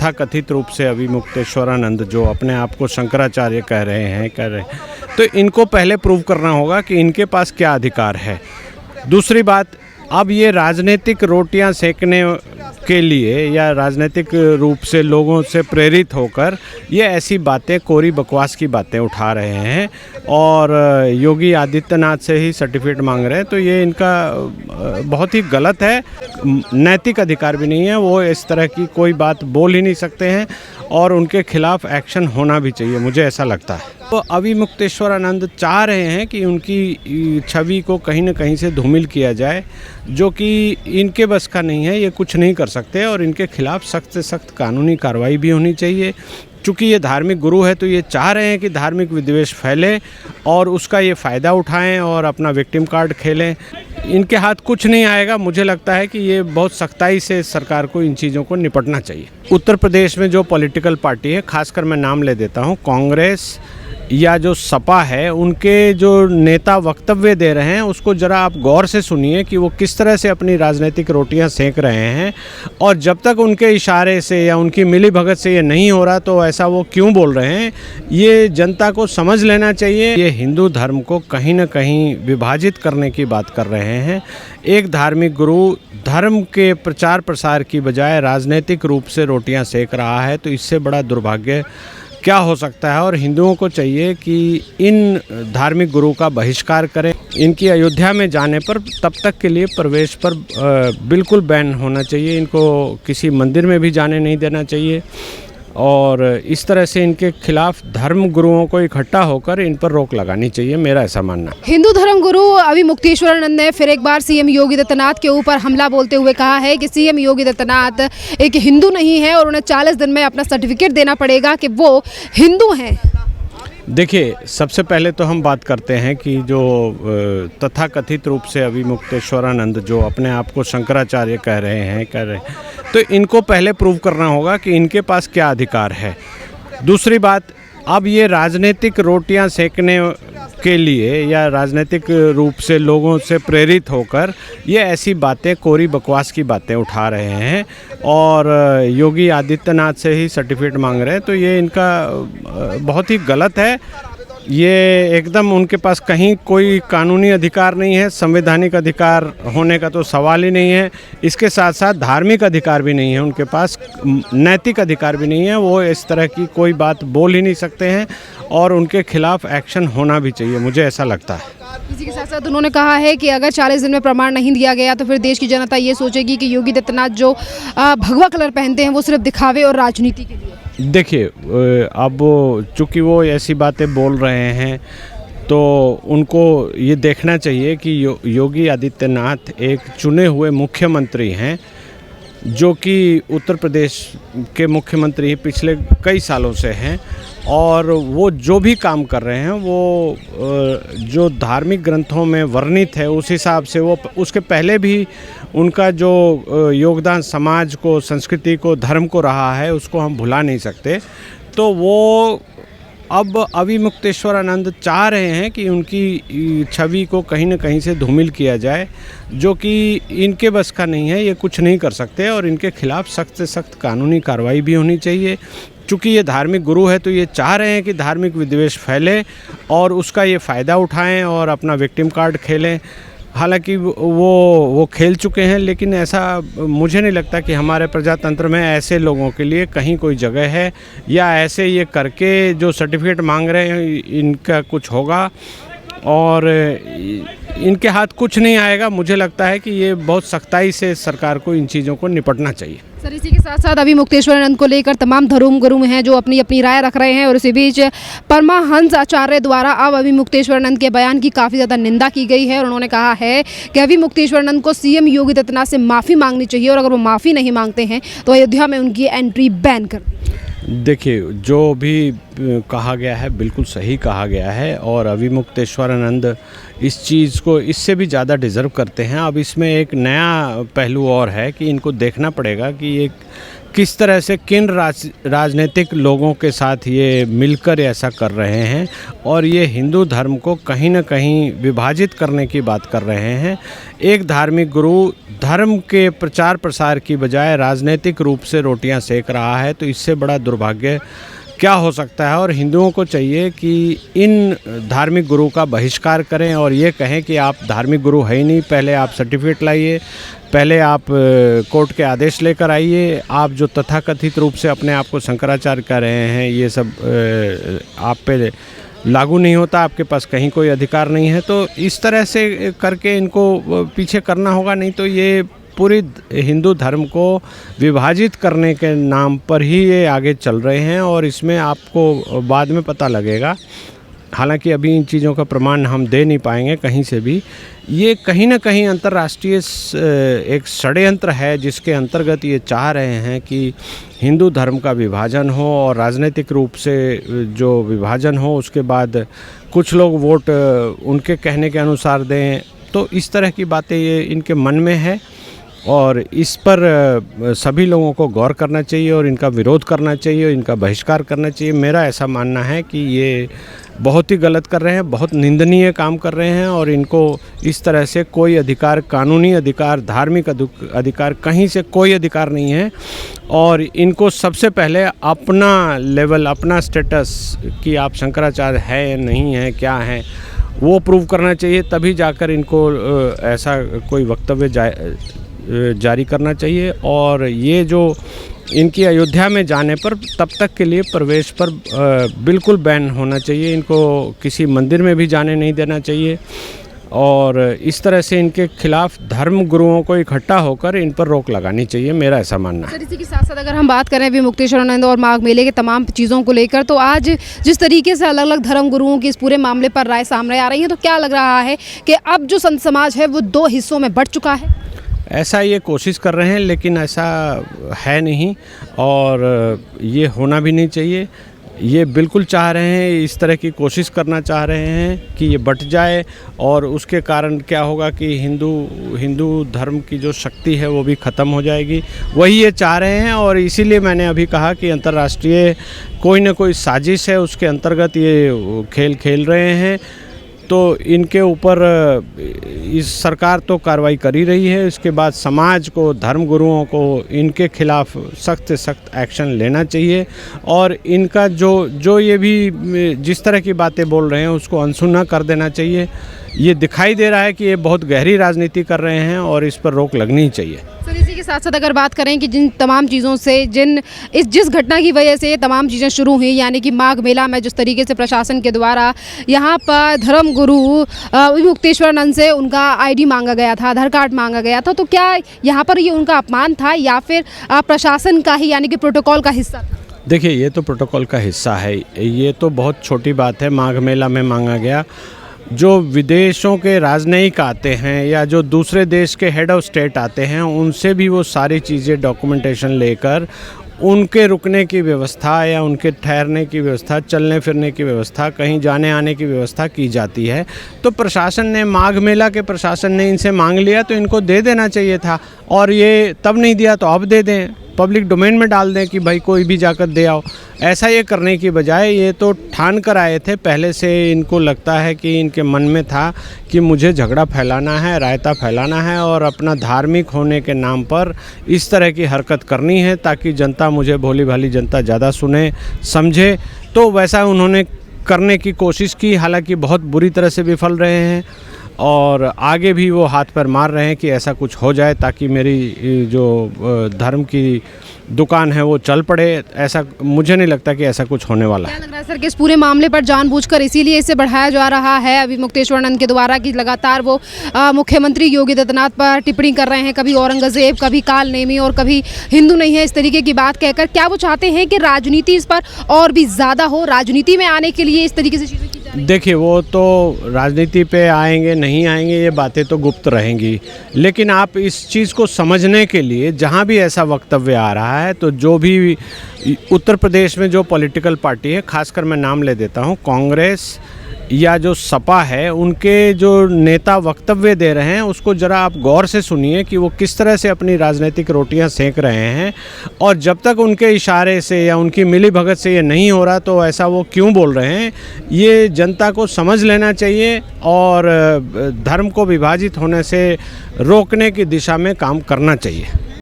तथाकथित रूप से अभिमुक्तेश्वरानंद जो अपने आप को शंकराचार्य कह रहे हैं तो इनको पहले प्रूव करना होगा कि इनके पास क्या अधिकार है। दूसरी बात, अब ये राजनीतिक रोटियां सेकने के लिए या राजनीतिक रूप से लोगों से प्रेरित होकर ये ऐसी बातें, कोरी बकवास की बातें उठा रहे हैं और योगी आदित्यनाथ से ही सर्टिफिकेट मांग रहे हैं, तो ये इनका बहुत ही गलत है। नैतिक अधिकार भी नहीं है, वो इस तरह की कोई बात बोल ही नहीं सकते हैं और उनके खिलाफ एक्शन होना भी चाहिए, मुझे ऐसा लगता है। तो अभिमुक्तेश्वरानंद चाह रहे हैं कि उनकी छवि को कहीं न कहीं से धूमिल किया जाए, जो कि इनके बस का नहीं है, ये कुछ नहीं कर सकते और इनके खिलाफ सख्त से सख्त कानूनी कार्रवाई भी होनी चाहिए। चूँकि ये धार्मिक गुरु है तो ये चाह रहे हैं कि धार्मिक विद्वेष फैले और उसका ये फ़ायदा उठाएं और अपना विक्टिम कार्ड खेलें। इनके हाथ कुछ नहीं आएगा। मुझे लगता है कि ये बहुत सख्ताई से सरकार को इन चीज़ों को निपटना चाहिए। उत्तर प्रदेश में जो पॉलिटिकल पार्टी है, खासकर मैं नाम ले देता हूँ, कांग्रेस या जो सपा है, उनके जो नेता वक्तव्य दे रहे हैं उसको ज़रा आप गौर से सुनिए कि वो किस तरह से अपनी राजनीतिक रोटियां सेक रहे हैं और जब तक उनके इशारे से या उनकी मिली भगत से ये नहीं हो रहा तो ऐसा वो क्यों बोल रहे हैं, ये जनता को समझ लेना चाहिए। ये हिंदू धर्म को कहीं ना कहीं विभाजित करने की बात कर रहे हैं। एक धार्मिक गुरु धर्म के प्रचार प्रसार की बजाय राजनीतिक रूप से रोटियां सेक रहा है, तो इससे बड़ा दुर्भाग्य क्या हो सकता है। और हिंदुओं को चाहिए कि इन धार्मिक गुरु का बहिष्कार करें। इनकी अयोध्या में जाने पर तब तक के लिए प्रवेश पर बिल्कुल बैन होना चाहिए। इनको किसी मंदिर में भी जाने नहीं देना चाहिए और इस तरह से इनके खिलाफ धर्म गुरुओं को इकट्ठा होकर इन पर रोक लगानी चाहिए, मेरा ऐसा मानना है। हिंदू धर्म गुरु अभिमुक्तेश्वरानंद ने फिर एक बार सीएम योगी आदित्यनाथ के ऊपर हमला बोलते हुए कहा है कि सीएम योगी आदित्यनाथ एक हिंदू नहीं है और उन्हें 40 दिन में अपना सर्टिफिकेट देना पड़ेगा कि वो हिंदू हैं। देखिए, सबसे पहले तो हम बात करते हैं कि जो तथाकथित रूप से अभिमुक्तेश्वरानंद जो अपने आप को शंकराचार्य कह रहे हैं तो इनको पहले प्रूव करना होगा कि इनके पास क्या अधिकार है। दूसरी बात, अब ये राजनीतिक रोटियां सेकने के लिए या राजनीतिक रूप से लोगों से प्रेरित होकर ये ऐसी बातें, कोरी बकवास की बातें उठा रहे हैं और योगी आदित्यनाथ से ही सर्टिफिकेट मांग रहे हैं, तो ये इनका बहुत ही गलत है। ये एकदम उनके पास कहीं कोई कानूनी अधिकार नहीं है, संवैधानिक अधिकार होने का तो सवाल ही नहीं है। इसके साथ साथ धार्मिक अधिकार भी नहीं है उनके पास, नैतिक अधिकार भी नहीं है। वो इस तरह की कोई बात बोल ही नहीं सकते हैं और उनके खिलाफ एक्शन होना भी चाहिए, मुझे ऐसा लगता है। इसी के साथ साथ उन्होंने कहा है कि अगर 40 दिन में प्रमाण नहीं दिया गया तो फिर देश की जनता ये सोचेगी कि योगी आदित्यनाथ जो भगवा कलर पहनते हैं वो सिर्फ दिखावे और राजनीति के लिए। देखिए, अब चूँकि वो ऐसी बातें बोल रहे हैं तो उनको ये देखना चाहिए कि योगी आदित्यनाथ एक चुने हुए मुख्यमंत्री हैं, जो कि उत्तर प्रदेश के मुख्यमंत्री पिछले कई सालों से हैं और वो जो भी काम कर रहे हैं वो जो धार्मिक ग्रंथों में वर्णित है उस हिसाब से वो, उसके पहले भी उनका जो योगदान समाज को, संस्कृति को, धर्म को रहा है उसको हम भुला नहीं सकते। तो वो अब अभिमुक्तेश्वरानंद चाह रहे हैं कि उनकी छवि को कहीं न कहीं से धूमिल किया जाए, जो कि इनके बस का नहीं है, ये कुछ नहीं कर सकते और इनके खिलाफ सख्त से सख्त कानूनी कार्रवाई भी होनी चाहिए। चूँकि ये धार्मिक गुरु है तो ये चाह रहे हैं कि धार्मिक विद्वेष फैले और उसका ये फ़ायदा उठाएं और अपना विक्टिम कार्ड खेलें। हालांकि वो खेल चुके हैं, लेकिन ऐसा मुझे नहीं लगता कि हमारे प्रजातंत्र में ऐसे लोगों के लिए कहीं कोई जगह है या ऐसे ये करके जो सर्टिफिकेट मांग रहे हैं इनका कुछ होगा और इनके हाथ कुछ नहीं आएगा। मुझे लगता है कि ये बहुत सख्ताई से सरकार को इन चीज़ों को निपटना चाहिए। सर, इसी के साथ साथ अभिमुक्तेश्वरानंद को लेकर तमाम धर्म गुरु हैं जो अपनी अपनी राय रख रहे हैं और इसी बीच परमहंस आचार्य द्वारा अब अभिमुक्तेश्वरानंद के बयान की काफ़ी ज़्यादा निंदा की गई है और उन्होंने कहा है कि अभिमुक्तेश्वरानंद को सीएम योगी आदित्यनाथ से माफ़ी मांगनी चाहिए और अगर वो माफ़ी नहीं मांगते हैं तो अयोध्या में उनकी एंट्री बैन कर। देखिए, जो भी कहा गया है बिल्कुल सही कहा गया है और अभिमुक्तेश्वरानंद इस चीज़ को इससे भी ज़्यादा डिज़र्व करते हैं। अब इसमें एक नया पहलू और है कि इनको देखना पड़ेगा कि ये किस तरह से किन राजनीतिक लोगों के साथ ये मिलकर ऐसा कर रहे हैं और ये हिंदू धर्म को कहीं ना कहीं विभाजित करने की बात कर रहे हैं। एक धार्मिक गुरु धर्म के प्रचार प्रसार की बजाय राजनीतिक रूप से रोटियां सेक रहा है, तो इससे बड़ा दुर्भाग्य क्या हो सकता है। और हिंदुओं को चाहिए कि इन धार्मिक गुरु का बहिष्कार करें और ये कहें कि आप धार्मिक गुरु है ही नहीं, पहले आप सर्टिफिकेट लाइए, पहले आप कोर्ट के आदेश लेकर आइए। आप जो तथाकथित रूप से अपने आप को शंकराचार्य कह रहे हैं, ये सब आप पे लागू नहीं होता, आपके पास कहीं कोई अधिकार नहीं है। तो इस तरह से करके इनको पीछे करना होगा, नहीं तो ये पूरी हिंदू धर्म को विभाजित करने के नाम पर ही ये आगे चल रहे हैं और इसमें आपको बाद में पता लगेगा। हालांकि अभी इन चीज़ों का प्रमाण हम दे नहीं पाएंगे कहीं से भी। ये कहीं ना कहीं अंतर्राष्ट्रीय एक षड्यंत्र है जिसके अंतर्गत ये चाह रहे हैं कि हिंदू धर्म का विभाजन हो और राजनीतिक रूप से जो विभाजन हो, उसके बाद कुछ लोग वोट उनके कहने के अनुसार दें। तो इस तरह की बातें ये इनके मन में है और इस पर सभी लोगों को गौर करना चाहिए और इनका विरोध करना चाहिए और इनका बहिष्कार करना चाहिए। मेरा ऐसा मानना है कि ये बहुत ही गलत कर रहे हैं, बहुत निंदनीय काम कर रहे हैं और इनको इस तरह से कोई अधिकार, कानूनी अधिकार, धार्मिक अधिकार, कहीं से कोई अधिकार नहीं है। और इनको सबसे पहले अपना लेवल, अपना स्टेटस कि आप शंकराचार्य है या नहीं है, क्या है, वो प्रूव करना चाहिए। तभी जाकर इनको ऐसा कोई वक्तव्य जारी करना चाहिए। और ये जो इनकी अयोध्या में जाने पर तब तक के लिए प्रवेश पर बिल्कुल बैन होना चाहिए। इनको किसी मंदिर में भी जाने नहीं देना चाहिए और इस तरह से इनके खिलाफ धर्म गुरुओं को इकट्ठा होकर इन पर रोक लगानी चाहिए, मेरा ऐसा मानना है। सर, इसी के साथ साथ अगर हम बात करें अभी मुक्तेश्वरानंद और माघ मेले के तमाम चीज़ों को लेकर, तो आज जिस तरीके से अलग अलग धर्म गुरुओं की इस पूरे मामले पर राय सामने आ रही है, तो क्या लग रहा है कि अब जो संत समाज है वो दो हिस्सों में बंट चुका है? ऐसा ये कोशिश कर रहे हैं लेकिन ऐसा है नहीं और ये होना भी नहीं चाहिए। ये बिल्कुल चाह रहे हैं, इस तरह की कोशिश करना चाह रहे हैं कि ये बट जाए और उसके कारण क्या होगा कि हिंदू धर्म की जो शक्ति है वो भी ख़त्म हो जाएगी। वही ये चाह रहे हैं और इसीलिए मैंने अभी कहा कि अंतर्राष्ट्रीय कोई ना कोई साजिश है, उसके अंतर्गत ये खेल खेल रहे हैं। तो इनके ऊपर इस सरकार तो कार्रवाई कर ही रही है, इसके बाद समाज को, धर्म गुरुओं को इनके खिलाफ सख्त से सख्त एक्शन लेना चाहिए और इनका जो ये भी जिस तरह की बातें बोल रहे हैं उसको अनसुना कर देना चाहिए। ये दिखाई दे रहा है कि ये बहुत गहरी राजनीति कर रहे हैं और इस पर रोक लगनी चाहिए। सर, इसी के साथ साथ अगर बात करें कि जिन तमाम चीज़ों से जिस घटना की वजह से ये तमाम चीज़ें शुरू हुई, यानी कि माघ मेला में जिस तरीके से प्रशासन के द्वारा यहाँ पर धर्म गुरु मुक्तेश्वरानंद से उनका आईडी मांगा गया था, आधार कार्ड मांगा गया था, तो क्या यहाँ पर ये उनका अपमान था या फिर प्रशासन का ही यानी कि प्रोटोकॉल का हिस्सा था? देखिए, ये तो प्रोटोकॉल का हिस्सा है, ये तो बहुत छोटी बात है। माघ मेला में मांगा गया, जो विदेशों के राजनयिक आते हैं या जो दूसरे देश के हेड ऑफ स्टेट आते हैं उनसे भी वो सारी चीज़ें डॉक्यूमेंटेशन लेकर उनके रुकने की व्यवस्था या उनके ठहरने की व्यवस्था, चलने फिरने की व्यवस्था, कहीं जाने आने की व्यवस्था की जाती है। तो प्रशासन ने, माघ मेला के प्रशासन ने इनसे मांग लिया तो इनको दे देना चाहिए था और ये तब नहीं दिया तो अब दे दें, पब्लिक डोमेन में डाल दें कि भाई कोई भी जाकर दे आओ। ऐसा ये करने की बजाय ये तो ठान कर आए थे, पहले से इनको लगता है कि इनके मन में था कि मुझे झगड़ा फैलाना है, रायता फैलाना है और अपना धार्मिक होने के नाम पर इस तरह की हरकत करनी है ताकि जनता, मुझे भोली भाली जनता ज़्यादा सुने समझे। तो वैसा उन्होंने करने की कोशिश की, हालांकि बहुत बुरी तरह से विफल रहे हैं और आगे भी वो हाथ पर मार रहे हैं कि ऐसा कुछ हो जाए ताकि मेरी जो धर्म की दुकान है वो चल पड़े। ऐसा मुझे नहीं लगता कि ऐसा कुछ होने वाला है। क्या लग रहा है सर कि इस पूरे मामले पर जानबूझकर इसीलिए इसे बढ़ाया जा रहा है अभी मुक्तेश्वरानंद के द्वारा कि लगातार वो मुख्यमंत्री योगी आदित्यनाथ पर टिप्पणी कर रहे हैं, कभी औरंगजेब, कभी काल नेमी और कभी हिंदू नहीं है, इस तरीके की बात कहकर? क्या वो चाहते हैं कि राजनीति इस पर और भी ज़्यादा हो, राजनीति में आने के लिए इस तरीके से चीज़ें की जा रही हैं? देखिए, वो तो राजनीति पे आएंगे नहीं आएंगे ये बातें तो गुप्त रहेंगी, लेकिन आप इस चीज़ को समझने के लिए जहाँ भी ऐसा वक्तव्य आ रहा है, तो जो भी उत्तर प्रदेश में जो पॉलिटिकल पार्टी है, खासकर मैं नाम ले देता हूँ, कांग्रेस, या जो सपा है उनके जो नेता वक्तव्य दे रहे हैं उसको ज़रा आप गौर से सुनिए कि वो किस तरह से अपनी राजनीतिक रोटियां सेक रहे हैं, और जब तक उनके इशारे से या उनकी मिली भगत से ये नहीं हो रहा तो ऐसा वो क्यों बोल रहे हैं, ये जनता को समझ लेना चाहिए और धर्म को विभाजित होने से रोकने की दिशा में काम करना चाहिए।